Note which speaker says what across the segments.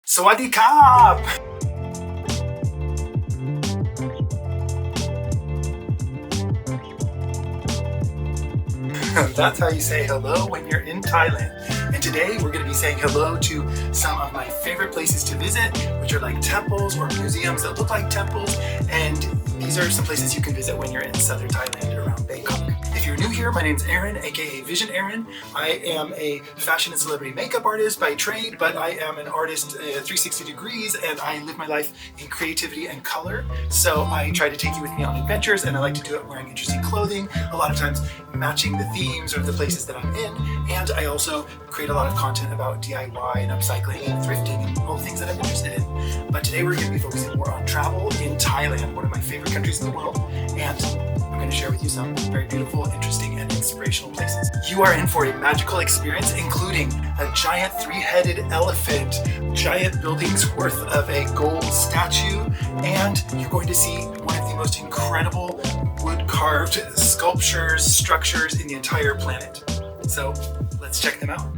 Speaker 1: Sawadee Krap! That's how you say hello when you're in Thailand. And today we're going to be saying hello to some of my favorite places to visit, which are like temples or museums that look like temples. And these are some places you can visit when you're in southern Thailand around Bangkok. If you're new here, my name's Aaron, aka Visionaaron. I am a fashion and celebrity makeup artist by trade, but I am an artist 360 degrees, and I live my life in creativity and color. So I try to take you with me on adventures, and I like to do it wearing interesting clothing, a lot of times matching the themes of the places that I'm in. And I also create a lot of content about DIY and upcycling and thrifting and all the things that I'm interested in. But today we're going to be focusing more on travel in Thailand, one of my favorite countries in the world. And I'm going to share with you some very beautiful, interesting, and inspirational places. You are in for a magical experience, including a giant three-headed elephant, giant buildings worth of a gold statue, and you're going to see one of the most incredible wood-carved sculptures, structures in the entire planet. So let's check them out.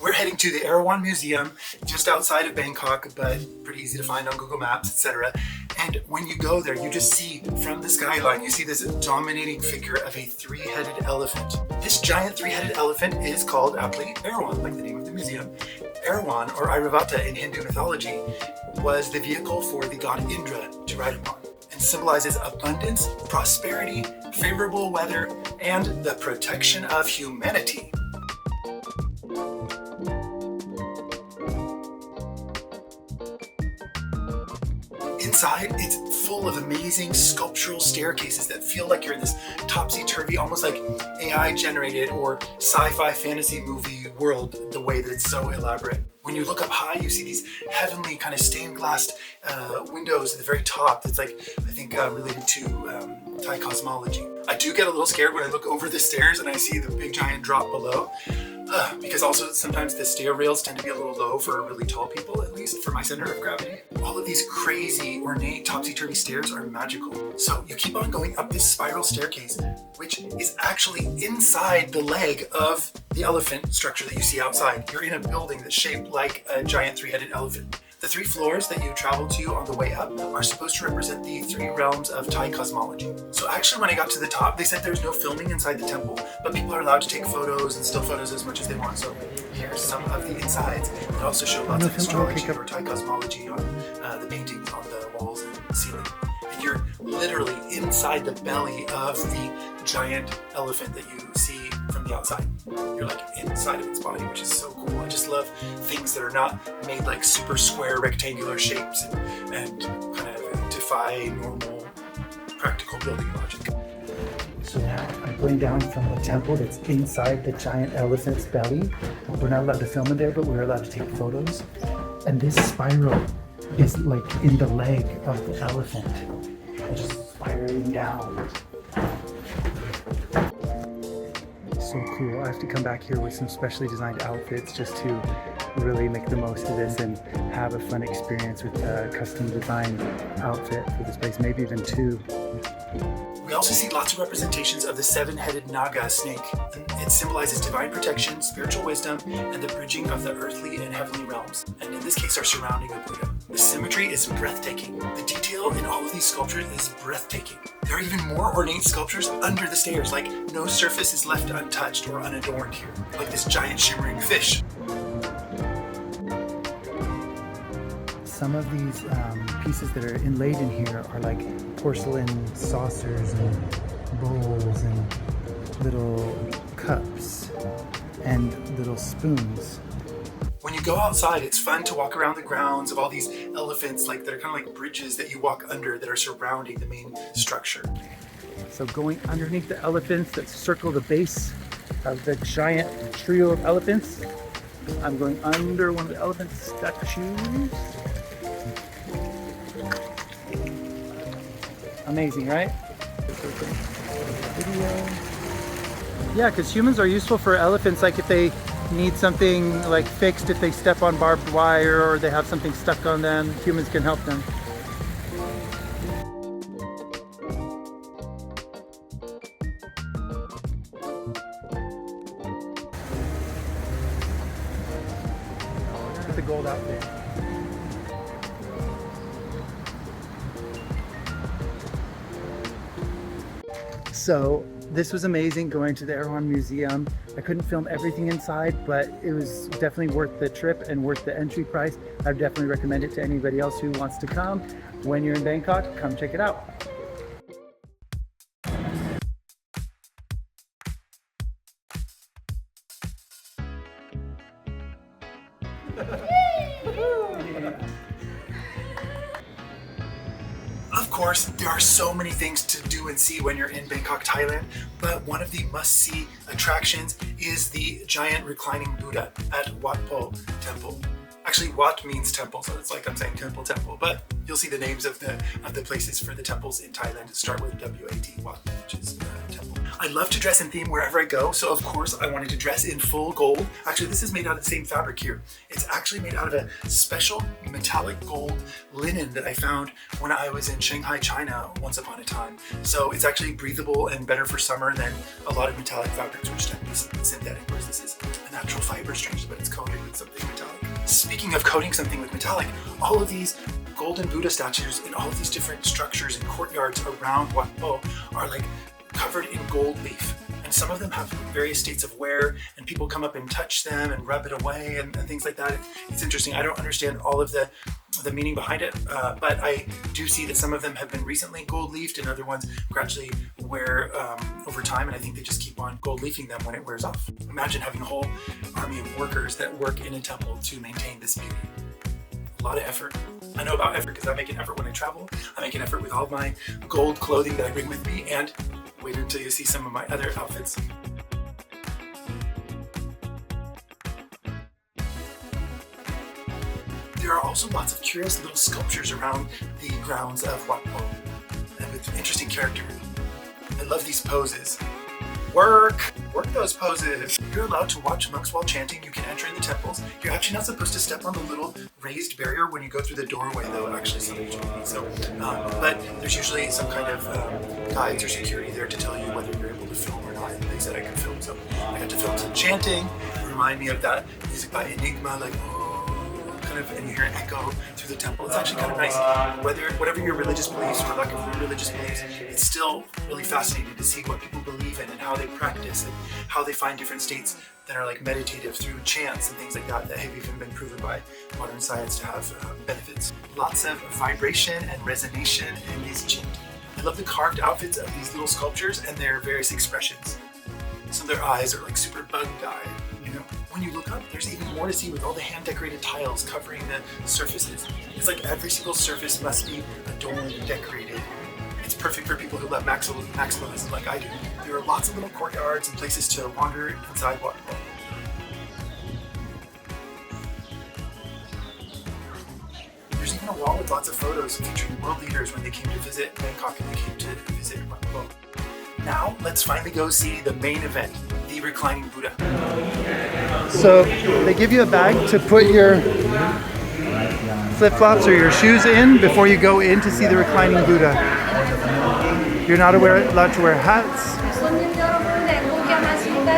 Speaker 1: We're heading to the Erawan Museum just outside of Bangkok, but pretty easy to find on Google Maps, etc. And when you go there, you just see from the skyline, you see this dominating figure of a three-headed elephant. This giant three-headed elephant is called aptly Erawan, like the name of the museum. Erawan, or Airavata in Hindu mythology, was the vehicle for the god Indra to ride upon, and symbolizes abundance, prosperity, favorable weather, and the protection of humanity. Inside, it's full of amazing sculptural staircases that feel like you're in this topsy-turvy, almost like AI-generated or sci-fi fantasy movie world, the way that it's so elaborate. When you look up high, you see these heavenly kind of stained glass windows at the very top. That's like, I think, related to Thai cosmology. I do get a little scared when I look over the stairs and I see the big giant drop below. Because also sometimes the stair rails tend to be a little low for really tall people, at least for my center of gravity. All of these crazy, ornate, topsy-turvy stairs are magical. So you keep on going up this spiral staircase, which is actually inside the leg of the elephant structure that you see outside. You're in a building that's shaped like a giant three-headed elephant. The three floors that you travel to on the way up are supposed to represent the three realms of Thai cosmology. So actually when I got to the top, they said there's no filming inside the temple, but people are allowed to take photos and still photos as much as they want. So here's some of the insides. They also show lots of astrology or Thai cosmology on the paintings on the walls and ceiling. And you're literally inside the belly of the giant elephant that you see from the outside. You're like inside of its body, which is so cool. I just love things that are not made like super square rectangular shapes and kind of defy normal practical building logic.
Speaker 2: So now I'm going down from the temple that's inside the giant elephant's belly. We're not allowed to film in there, but we're allowed to take photos. And this spiral is like in the leg of the elephant, just spiraling down. So cool. I have to come back here with some specially designed outfits just to really make the most of this and have a fun experience with a custom designed outfit for this place, maybe even two.
Speaker 1: We also see lots of representations of the seven-headed Naga snake. It symbolizes divine protection, spiritual wisdom, and the bridging of the earthly and heavenly realms, and in this case our surrounding of Buddha. The symmetry is breathtaking. The detail in all of these sculptures is breathtaking. There are even more ornate sculptures under the stairs, like no surface is left untouched or unadorned here, like this giant shimmering fish.
Speaker 2: Some of these pieces that are inlaid in here are like porcelain saucers and bowls and little cups and little spoons.
Speaker 1: When you go outside, it's fun to walk around the grounds of all these elephants, like that are kind of like bridges that you walk under that are surrounding the main structure.
Speaker 2: So going underneath the elephants that circle the base of the giant trio of elephants, I'm going under one of the elephant statues. Amazing, right? Video. Yeah, because humans are useful for elephants, like if they need something like fixed, if they step on barbed wire or they have something stuck on them, humans can help them. at the gold outfit. So this was amazing going to the Erawan Museum. I couldn't film everything inside, but it was definitely worth the trip and worth the entry price. I'd definitely recommend it to anybody else who wants to come. When you're in Bangkok, come check it out.
Speaker 1: Of course, there are so many things to do and see when you're in Bangkok, Thailand, but one of the must-see attractions is the giant reclining Buddha at Wat Pho temple. Actually, Wat means temple, so it's like I'm saying temple, but you'll see the names of the places for the temples in Thailand to start with W-A-T, Wat, which is temple. I love to dress in theme wherever I go, so of course I wanted to dress in full gold. Actually, this is made out of the same fabric here. It's actually made out of a special metallic gold linen that I found when I was in Shanghai, China once upon a time. So it's actually breathable and better for summer than a lot of metallic fabrics, which tend to be synthetic, whereas this is a natural fiber, strangely, but it's coated with something metallic. Speaking of coating something with metallic, all of these golden Buddha statues in all of these different structures and courtyards around Wat Pho are like covered in gold leaf. And some of them have various states of wear, and people come up and touch them and rub it away and things like that. It's interesting. I don't understand all of the meaning behind it, but I do see that some of them have been recently gold leafed and other ones gradually wear over time, and I think they just keep on gold leafing them when it wears off. Imagine having a whole army of workers that work in a temple to maintain this beauty. A lot of effort. I know about effort because I make an effort when I travel. I make an effort with all of my gold clothing that I bring with me, and wait until you see some of my other outfits. There are also lots of curious little sculptures around the grounds of Wat Pho, and with interesting character. I love these poses. Work those poses. You're allowed to watch monks while chanting. You can enter in the temples. You're actually not supposed to step on the little raised barrier when you go through the doorway, though. Actually, some people do. So, but there's usually some kind of guides or security there to tell you whether you're able to film or not. And they said I could film, so I had to film some chanting. Remind me of that music by Enigma, like kind of, and you hear an echo through the temple. It's actually kind of nice. Whatever your religious beliefs or lack of religious beliefs, it's still really fascinating to see what people believe in and how they practice and how they find different states that are like meditative through chants and things like that that have even been proven by modern science to have benefits. Lots of vibration and resonation in these chant. I love the carved outfits of these little sculptures and their various expressions. Some of their eyes are like super bug-eyed. When you look up, there's even more to see with all the hand-decorated tiles covering the surfaces. It's like every single surface must be adorned and decorated. It's perfect for people who love maximalism like I do. There are lots of little courtyards and places to wander inside Wat Pho. There's even a wall with lots of photos featuring world leaders when they came to visit Bangkok and they came to visit Wat Pho. Now, let's finally go see the main event, the Reclining Buddha.
Speaker 2: So they give you a bag to put your flip-flops or your shoes in before you go in to see the Reclining Buddha. You're not allowed to wear hats.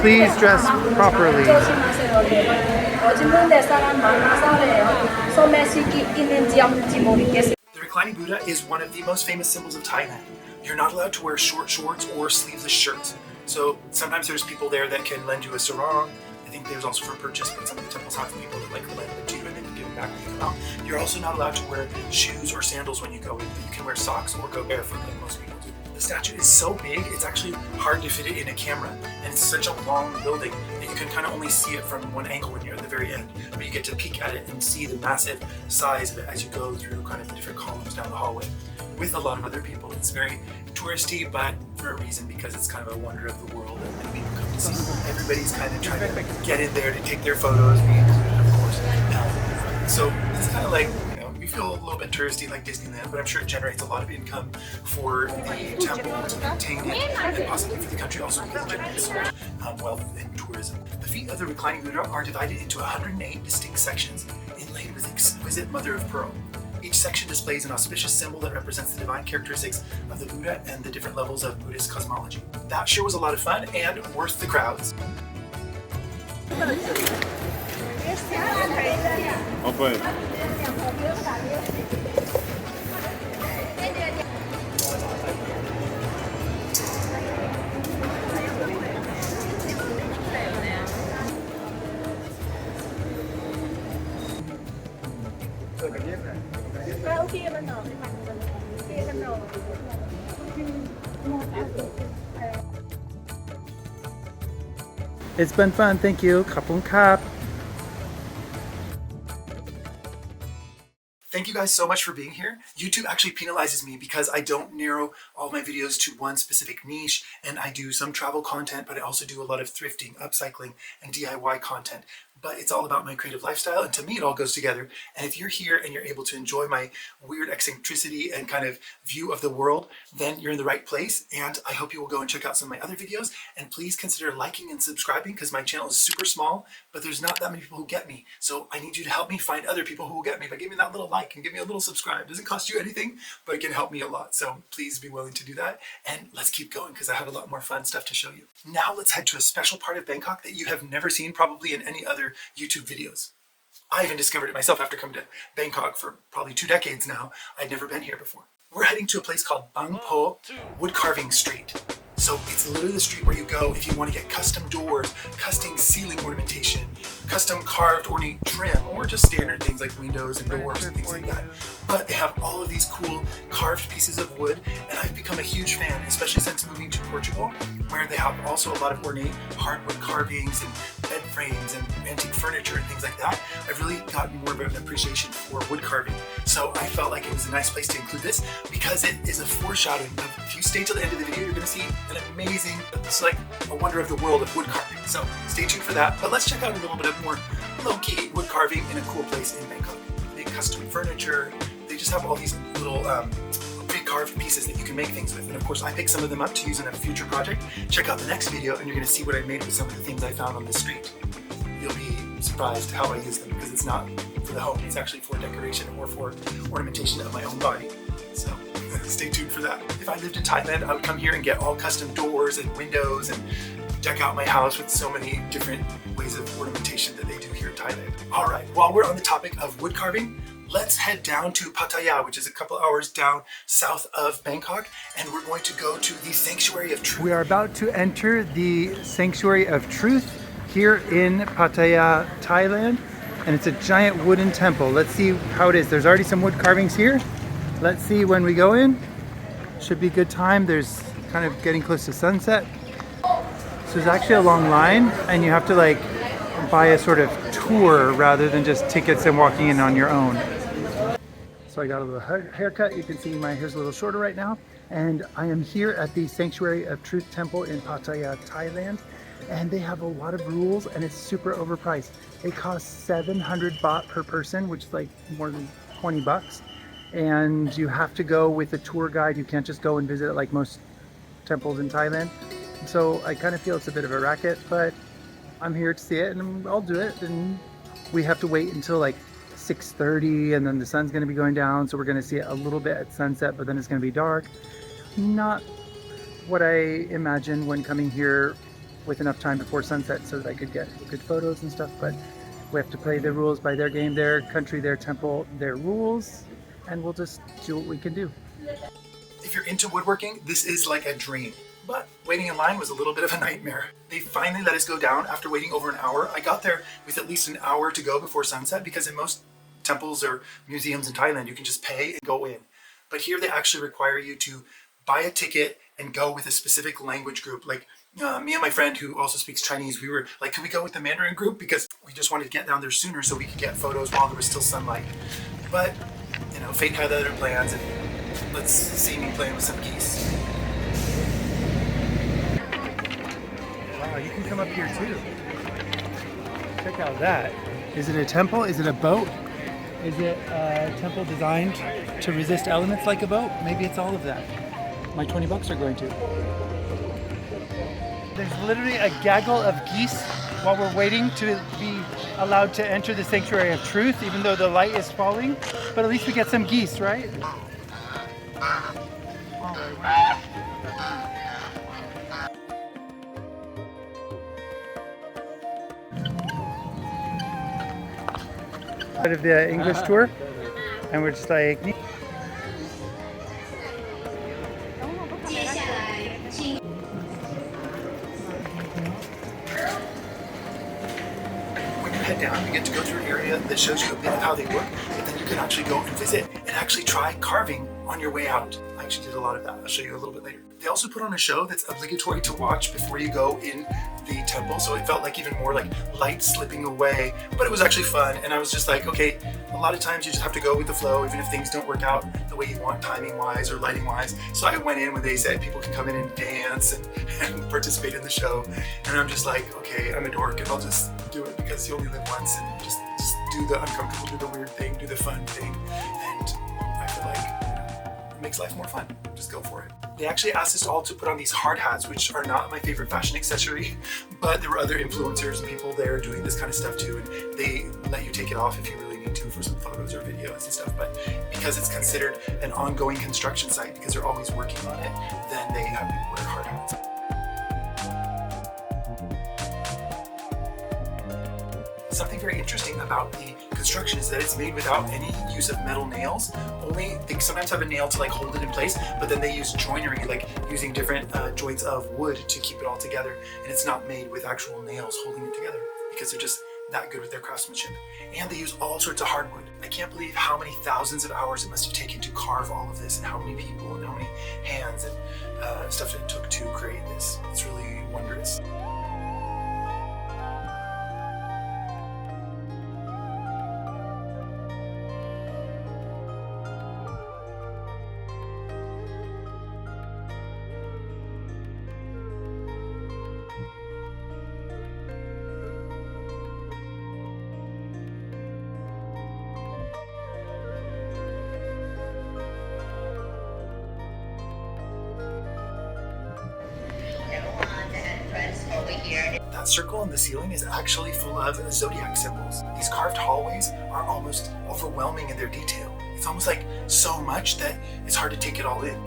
Speaker 2: Please dress properly.
Speaker 1: The Reclining Buddha is one of the most famous symbols of Thailand. You're not allowed to wear short shorts or sleeveless shirts. So sometimes there's people there that can lend you a sarong. I think there's also for purchase, but some of the temples have people that like lend them to you and then you give them back when you come out. You're also not allowed to wear shoes or sandals when you go in, but you can wear socks or go barefoot like most people do. The statue is so big, it's actually hard to fit it in a camera. And it's such a long building that you can kind of only see it from one angle when you're at the very end. But you get to peek at it and see the massive size of it as you go through kind of the different columns down the hallway with a lot of other people. It's very touristy, but for a reason, because it's kind of a wonder of the world and many people come to see. Everybody's kind of trying to get in there to take their photos, me included, of course. So it's kind of like, we feel a little bit touristy like Disneyland, but I'm sure it generates a lot of income for the temple to maintain it and possibly for the country also because it generates so much wealth in tourism. The feet of the Reclining Buddha are divided into 108 distinct sections inlaid with exquisite mother of pearl. Each section displays an auspicious symbol that represents the divine characteristics of the Buddha and the different levels of Buddhist cosmology. That sure was a lot of fun and worth the crowds.
Speaker 3: Open.
Speaker 2: It's been fun, thank you. Kapung kap.
Speaker 1: Thank you guys so much for being here. YouTube actually penalizes me because I don't narrow all my videos to one specific niche, and I do some travel content, but I also do a lot of thrifting, upcycling, and DIY content. But it's all about my creative lifestyle, and to me it all goes together. And if you're here and you're able to enjoy my weird eccentricity and kind of view of the world, then you're in the right place. And I hope you will go and check out some of my other videos, and please consider liking and subscribing because my channel is super small, but there's not that many people who get me. So I need you to help me find other people who will get me by giving me that little like and give me a little subscribe. It doesn't cost you anything, but it can help me a lot. So please be willing to do that, and let's keep going because I have a lot more fun stuff to show you. Now let's head to a special part of Bangkok that you have never seen probably in any other YouTube videos. I even discovered it myself after coming to Bangkok for probably 2 decades now. I'd never been here before. We're heading to a place called Bang Pho Wood Carving Street. So it's literally the street where you go if you want to get custom doors, custom ceiling ornamentation, custom carved ornate trim, or just standard things like windows and doors and things like that. But they have all of these cool carved pieces of wood, and I've become a huge fan, especially since moving to Portugal, where they have also a lot of ornate hardwood carvings and bed frames and antique furniture and things like that. I've really gotten more of an appreciation for wood carving. So I felt like it was a nice place to include this because it is a foreshadowing of, if you stay till the end of the video, you're going to see an amazing, it's like a wonder of the world of wood carving. So stay tuned for that. But let's check out a little bit of more low-key wood carving in a cool place in Bangkok. They custom furniture. They just have all these little pre-carved pieces that you can make things with. And of course, I picked some of them up to use in a future project. Check out the next video and you're going to see what I made with some of the things I found on the street. You'll be surprised how I use them because it's not for the home. It's actually for decoration or for ornamentation of my own body. So stay tuned for that. If I lived in Thailand, I would come here and get all custom doors and windows and deck out my house with so many different ways of ornamentation that they do here in Thailand. All right, while we're on the topic of wood carving, let's head down to Pattaya, which is a couple hours down south of Bangkok, and we're going to go to the Sanctuary of Truth.
Speaker 2: We are about to enter the Sanctuary of Truth here in Pattaya, Thailand, and it's a giant wooden temple. Let's see how it is. There's already some wood carvings here. Let's see when we go in. Should be a good time. There's kind of getting close to sunset. So there's actually a long line, and you have to like buy a sort of tour rather than just tickets and walking in on your own. So I got a little haircut. You can see my hair's a little shorter right now. And I am here at the Sanctuary of Truth Temple in Pattaya, Thailand. And they have a lot of rules and it's super overpriced. It costs 700 baht per person, which is like more than 20 bucks. And you have to go with a tour guide. You can't just go and visit it like most temples in Thailand. So I kind of feel it's a bit of a racket, but I'm here to see it and I'll do it. And we have to wait until like 6:30 and then the sun's going to be going down. So we're going to see it a little bit at sunset, but then it's going to be dark. Not what I imagined when coming here with enough time before sunset so that I could get good photos and stuff. But we have to play the rules by their game, their country, their temple, their rules, and we'll just do what we can do.
Speaker 1: If you're into woodworking, this is like a dream. But waiting in line was a little bit of a nightmare. They finally let us go down after waiting over an hour. I got there with at least an hour to go before sunset because in most temples or museums in Thailand, you can just pay and go in. But here they actually require you to buy a ticket and go with a specific language group. Like me and my friend who also speaks Chinese, we were like, could we go with the Mandarin group? Because we just wanted to get down there sooner so we could get photos while there was still sunlight. But, you know, fate had other plans, and let's see me playing with some geese.
Speaker 2: Wow, you can come up here too. Check out that. Is it a temple? Is it a boat? Is it a temple designed to resist elements like a boat? Maybe it's all of that. My 20 bucks are going to. There's literally a gaggle of geese while we're waiting to be allowed to enter the Sanctuary of Truth, even though the light is falling. But at least we get some geese, right? Part of the English tour, and we're just like.
Speaker 1: When you head down, you get to go through an area that shows you a bit of how they work, but then you can actually go and visit and actually try carving on your way out. I actually did a lot of that. I'll show you a little bit later. They also put on a show that's obligatory to watch before you go in the temple, so it felt like even more like light slipping away, but it was actually fun. And I was just like, okay, a lot of times you just have to go with the flow, even if things don't work out the way you want, timing wise or lighting wise. So I went in when they said people can come in and dance and participate in the show, and I'm just like, okay, I'm a dork and I'll just do it because you only live once, and just do the uncomfortable, do the weird thing, do the fun thing, and I feel like it makes life more fun. Just go for it. They actually asked us all to put on these hard hats, which are not my favorite fashion accessory, but there were other influencers and people there doing this kind of stuff too, and they let you take it off if you really need to for some photos or videos and stuff. But because it's considered an ongoing construction site, because they're always working on it, then they have people wear hard hats. Something very interesting about the construction is that it's made without any use of metal nails. Only they sometimes have a nail to like hold it in place, but then they use joinery, like using different joints of wood to keep it all together. And it's not made with actual nails holding it together because they're just that good with their craftsmanship. And they use all sorts of hardwood. I can't believe how many thousands of hours it must have taken to carve all of this, and how many people and how many hands and stuff it took to create this. It's really wondrous. That circle in the ceiling is actually full of zodiac symbols. These carved hallways are almost overwhelming in their detail. It's almost like so much that it's hard to take it all in.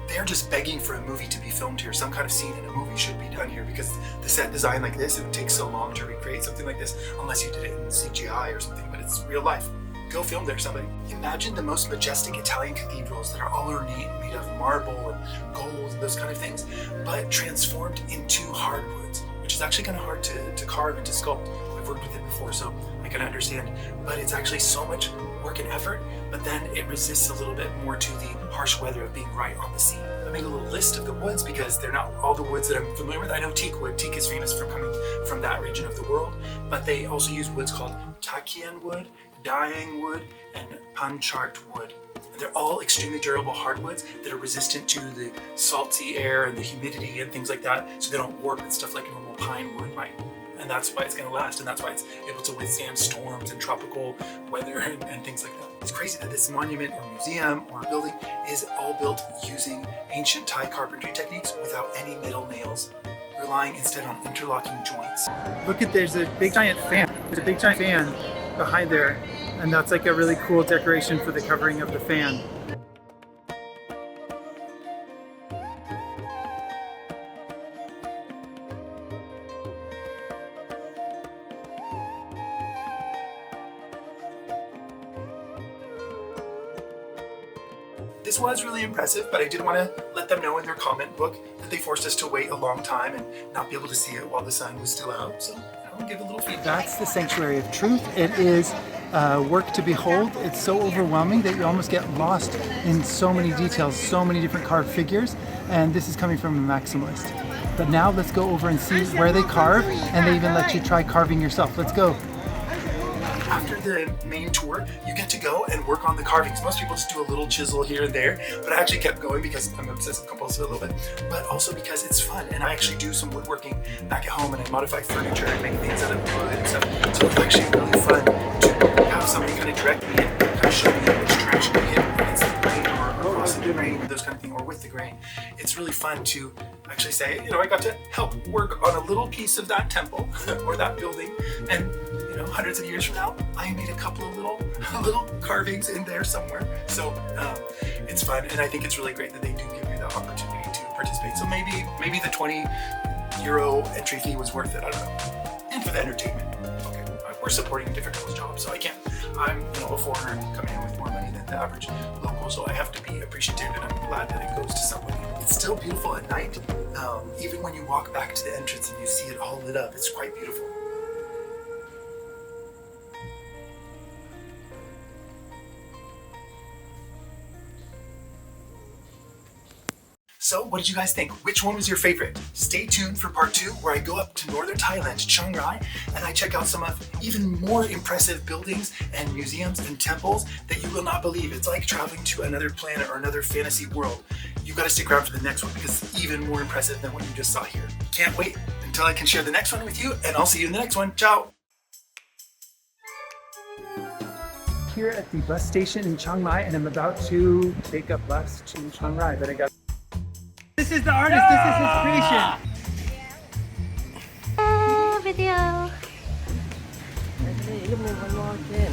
Speaker 1: They're just begging for a movie to be filmed here. Some kind of scene in a movie should be done here, because the set design like this, it would take so long to recreate something like this unless you did it in CGI or something, but it's real life. Go film there, somebody. Imagine the most majestic Italian cathedrals that are all ornate, made of marble and gold and those kind of things, but transformed into hardwoods, which is actually kind of hard to carve and to sculpt. I've worked with it before, so I can understand, but it's actually so much work and effort, but then it resists a little bit more to the harsh weather of being right on the sea. I made a little list of the woods because they're not all the woods that I'm familiar with. I know teak wood. Teak is famous for coming from that region of the world, but they also use woods called takian wood, dayang wood, and panchart wood. And they're all extremely durable hardwoods that are resistant to the salty air and the humidity and things like that, so they don't warp and stuff like normal pine wood might. And that's why it's going to last, and that's why it's able to withstand storms and tropical weather and things like that. It's crazy that this monument or museum or building is all built using ancient Thai carpentry techniques without any metal nails, relying instead on interlocking joints.
Speaker 2: Look at, there's a big giant fan. There's a big giant fan behind there, and that's like a really cool decoration for the covering of the fan.
Speaker 1: This was really impressive, but I did want to let them know in their comment book that they forced us to wait a long time and not be able to see it while the sun was still out. So I'll give a little feedback.
Speaker 2: That's the Sanctuary of Truth. It is work to behold. It's so overwhelming that you almost get lost in so many details, so many different carved figures, and this is coming from a maximalist. But now let's go over and see where they carve, and they even let you try carving yourself. Let's go.
Speaker 1: After the main tour, you get to go and work on the carvings. Most people just do a little chisel here and there, but I actually kept going because I'm obsessive compulsive a little bit, but also because it's fun. And I actually do some woodworking back at home, and I modify furniture and make things out of wood and stuff. So it's actually really fun to have somebody kind of direct me and kind of show me which direction to hit against the grain or across the grain, those kind of thing, or with the grain. It's really fun to actually say, you know, I got to help work on a little piece of that temple or that building, and you know, hundreds of years from now, I made a couple of little carvings in there somewhere. So it's fun, and I think it's really great that they do give you the opportunity to participate. So maybe the €20 entry fee was worth it. I don't know. And for the entertainment. Okay, we're supporting different people's jobs. So I can't, I'm a foreigner coming in with more money than the average local, so I have to be appreciative, and I'm glad that it goes to somebody. It's still beautiful at night. Even when you walk back to the entrance and you see it all lit up, it's quite beautiful. So what did you guys think? Which one was your favorite? Stay tuned for part 2, where I go up to northern Thailand, to Chiang Rai, and I check out some of even more impressive buildings and museums and temples that you will not believe. It's like traveling to another planet or another fantasy world. You gotta stick around for the next one because it's even more impressive than what you just saw here. Can't wait until I can share the next one with you, and I'll see you in the next one. Ciao!
Speaker 2: Here at the bus station in Chiang Mai, and I'm about to take a bus to Chiang Rai, but I got... This is the artist, this is his creation.
Speaker 3: Video.
Speaker 4: Lúc mình còn lo trên